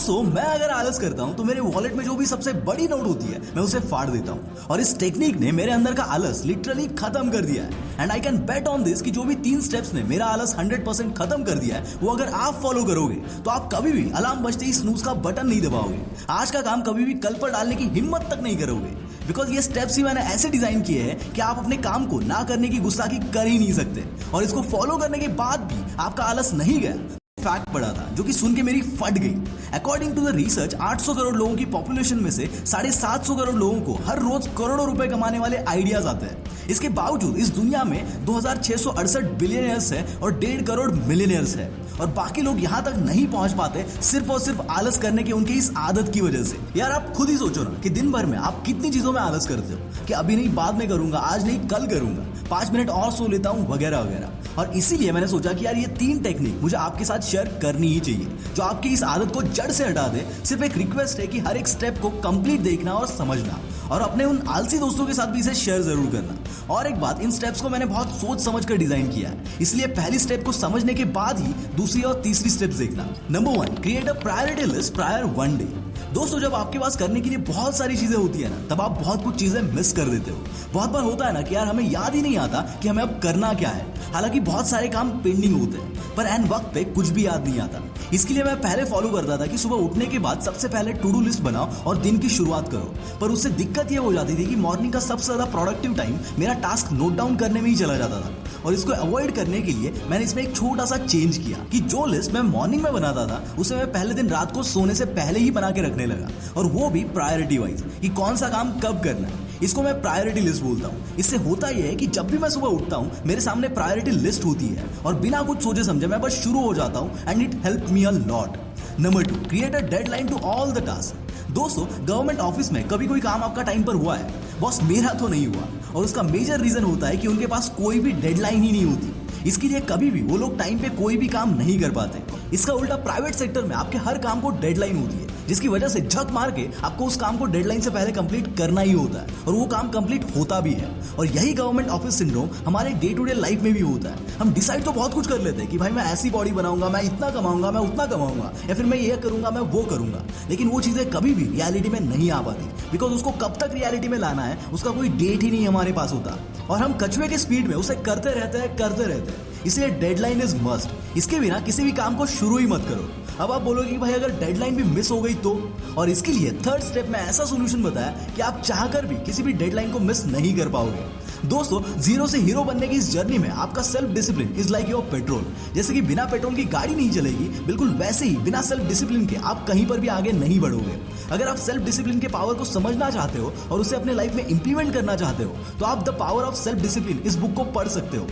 दोस्तों मैं अगर आलस करता हूं तो मेरे वॉलेट में जो भी सबसे बड़ी नोट होती है मैं उसे फाड़ देता हूं और इस टेक्निक ने मेरे अंदर का आलस लिटरली खत्म कर दिया है। And I can bet on this कि जो भी 3 स्टेप्स ने मेरा आलस 100% खत्म कर दिया है वो अगर आप फॉलो करोगे तो आप कभी भी अलार्म बजते ही स्नूज का बटन नहीं दबाओगे, आज का काम कभी भी कल पर डालने की हिम्मत तक नहीं करोगे। बिकॉज ये स्टेप्स ही मैंने ऐसे डिजाइन किए हैं कि आप अपने काम को ना करने की गुस्ताखी कर ही नहीं सकते और इसको फॉलो करने के बाद भी आपका आलस नहीं गया। फैक्ट पड़ा था जो कि सुन के मेरी फट गई। According to the research 800 crore लोगों की पॉपुलेशन में से 750 करोड़ लोगों को हर रोज करोड़ों रुपए कमाने वाले आइडियाज आते हैं। इसके बावजूद इस दुनिया में 2668 बिलियनियर्स है और 1.5 करोड़ मिलियनियर्स है और बाकी लोग यहाँ तक नहीं पहुंच पाते सिर्फ और सिर्फ आलस करने के उनकी इस आदत की वजह से। यार आप खुद ही सोचो ना कि दिन भर में आप कितनी चीजों में आलस करते हो कि अभी नहीं बाद में करूंगा, आज नहीं कल करूंगा, 5 मिनट और सो लेता हूं वगैरह वगैरह। और इसीलिए मैंने सोचा कि यार ये 3 टेक्निक मुझे आपके साथ शेयर करनी ही चाहिए जो आपकी इस आदत को जड़ से हटा दे। सिर्फ एक रिक्वेस्ट है कि हर एक स्टेप को कंप्लीट देखना और समझना और अपने उन आलसी दोस्तों के साथ भी इसे शेयर जरूर करना। और एक बात, इन स्टेप्स को मैंने बहुत सोच समझ कर डिजाइन किया है, इसलिए पहली स्टेप को समझने के बाद ही दूसरी और तीसरी स्टेप्स देखना। Number 1, create a priority list prior 1 day. दोस्तों जब आपके पास करने के लिए बहुत सारी चीजें होती है ना तब आप बहुत कुछ चीजें मिस कर देते हो। बहुत बार होता है ना कि यार हमें याद ही नहीं आता कि हमें अब करना क्या है, हालांकि बहुत सारे काम पेंडिंग होते हैं पर एन वक्त पे कुछ भी याद नहीं आता। इसके लिए मैं पहले फॉलो करता था कि सुबह उठने के बाद सबसे पहले टू डू लिस्ट बनाओ और दिन की शुरुआत करो, पर उससे दिक्कत ये हो जाती थी कि मॉर्निंग का सबसे ज्यादा प्रोडक्टिव टाइम मेरा टास्क नोट डाउन करने में ही चला जाता था। और इसको अवॉइड करने के लिए मैंने इसमें एक छोटा सा चेंज किया कि जो लिस्ट मैं मॉर्निंग में बनाता था उसे मैं पहले दिन रात को सोने से पहले ही बना के रखने लगा, और वो भी प्रायोरिटी वाइज कि कौन सा काम कब करना है। इसको मैं प्रायोरिटी लिस्ट बोलता हूँ। इससे होता यह है कि जब भी मैं सुबह उठता हूँ मेरे सामने प्रायोरिटी लिस्ट होती है और बिना कुछ सोचे समझे मैं बस शुरू हो जाता हूँ and it help me a lot. Number 2, create a deadline to all the task. दोस्तों गवर्नमेंट ऑफिस में कभी कोई काम आपका टाइम पर हुआ है? बॉस मेरा तो नहीं हुआ और उसका मेजर रीजन होता है कि उनके पास कोई भी डेडलाइन ही नहीं होती। इसके लिए कभी भी वो लोग टाइम पे कोई भी काम नहीं कर पाते। इसका उल्टा प्राइवेट सेक्टर में आपके हर काम को डेडलाइन होती है, जिसकी वजह से झक मार के आपको उस काम को डेडलाइन से पहले कंप्लीट करना ही होता है और वो काम कंप्लीट होता भी है। और यही गवर्नमेंट ऑफिस सिंड्रोम हमारे डे टू डे लाइफ में भी होता है। हम डिसाइड तो बहुत कुछ कर लेते हैं कि भाई मैं ऐसी बॉडी बनाऊंगा, मैं इतना कमाऊंगा, मैं उतना कमाऊंगा, या फिर मैं ये करूंगा, मैं वो करूंगा, लेकिन वो चीजें कभी भी रियलिटी में नहीं आ पाती बिकॉज उसको कब तक रियलिटी में लाना है उसका कोई डेट ही नहीं हमारे पास होता और हम कछुए के स्पीड में उसे करते रहते हैं। इसलिए डेडलाइन इज मस्ट। इसके बिना किसी भी काम को शुरू ही मत करो। अब आप बोलोगे कि भाई अगर डेडलाइन भी मिस हो गई तो, और इसके लिए 3rd स्टेप में ऐसा सोल्यूशन बताया कि आप चाहकर भी किसी भी डेडलाइन को मिस नहीं कर पाओगे। दोस्तों जीरो से हीरो बनने की इस जर्नी में आपका self discipline is like your petrol. जैसे कि बिना पेट्रोल की गाड़ी नहीं चलेगी, बिल्कुल वैसे ही बिना सेल्फ डिसिप्लिन के आप कहीं पर भी आगे नहीं बढ़ोगे। अगर आप सेल्फ डिसिप्लिन के पावर को समझना चाहते हो और उसे अपने लाइफ में इंप्लीमेंट करना चाहते हो तो आप the power of self discipline इस बुक को पढ़ सकते हो।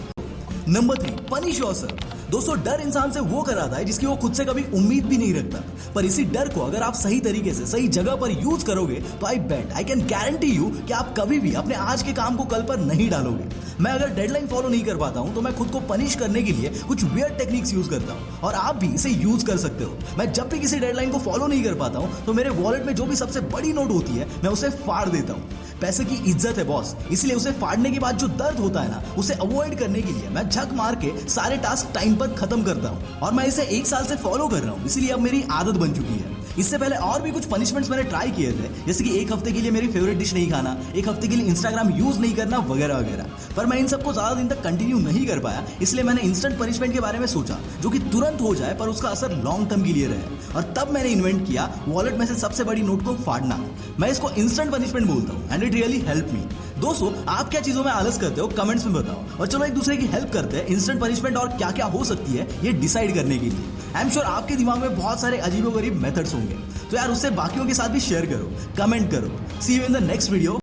Number 3, punish yourself. दोस्तों डर इंसान से वो कराता है जिसकी वो खुद से कभी उम्मीद भी नहीं रखता, पर इसी डर को अगर आप सही तरीके से सही जगह पर यूज करोगे तो आई कैन गारंटी यू कि आप कभी भी अपने आज के काम को कल पर नहीं डालोगे। मैं अगर डेडलाइन फॉलो नहीं कर पाता हूं तो मैं खुद को पनिश करने के लिए कुछ वियर्ड टेक्निक्स यूज करता हूं और आप भी इसे यूज कर सकते हो। मैं जब भी किसी डेडलाइन को फॉलो नहीं कर पाता हूं तो मेरे वॉलेट में जो भी सबसे बड़ी नोट होती है मैं उसे फाड़ देता हूं। पैसे की इज्जत है बॉस, इसलिए उसे फाड़ने के बाद जो दर्द होता है ना उसे अवॉइड करने के लिए मैं झक मार के सारे टास्क टाइम पर खत्म करता हूं और मैं इसे 1 साल से फॉलो कर रहा हूं, इसलिए अब मेरी आदत बन चुकी है। इससे पहले और भी कुछ पनिशमेंट्स मैंने ट्राई किए थे, जैसे कि 1 हफ्ते के लिए मेरी फेवरेट डिश नहीं खाना, 1 हफ्ते के लिए इंस्टाग्राम यूज नहीं करना वगैरह वगैरह, पर मैं इन सबको ज्यादा दिन तक कंटिन्यू नहीं कर पाया। इसलिए मैंने इंस्टेंट पनिशमेंट के बारे में सोचा जो कि तुरंत हो जाए पर उसका असर लॉन्ग टर्म के लिए रहे, और तब मैंने इन्वेंट किया वॉलेट में से सबसे बड़ी नोट को फाड़ना। मैं इसको इंस्टेंट पनिशमेंट बोलता हूँ and it really help me. दोस्तों आप क्या चीजों में आलस करते हो कमेंट्स में बताओ, और चलो एक दूसरे की हेल्प करते हैं इंस्टेंट पनिशमेंट और क्या क्या हो सकती है ये डिसाइड करने के लिए। आई एम श्योर आपके दिमाग में बहुत सारे अजीबोगरीब मेथड्स होंगे, तो यार उससे बाकियों के साथ भी शेयर करो, कमेंट करो। See you in the next video.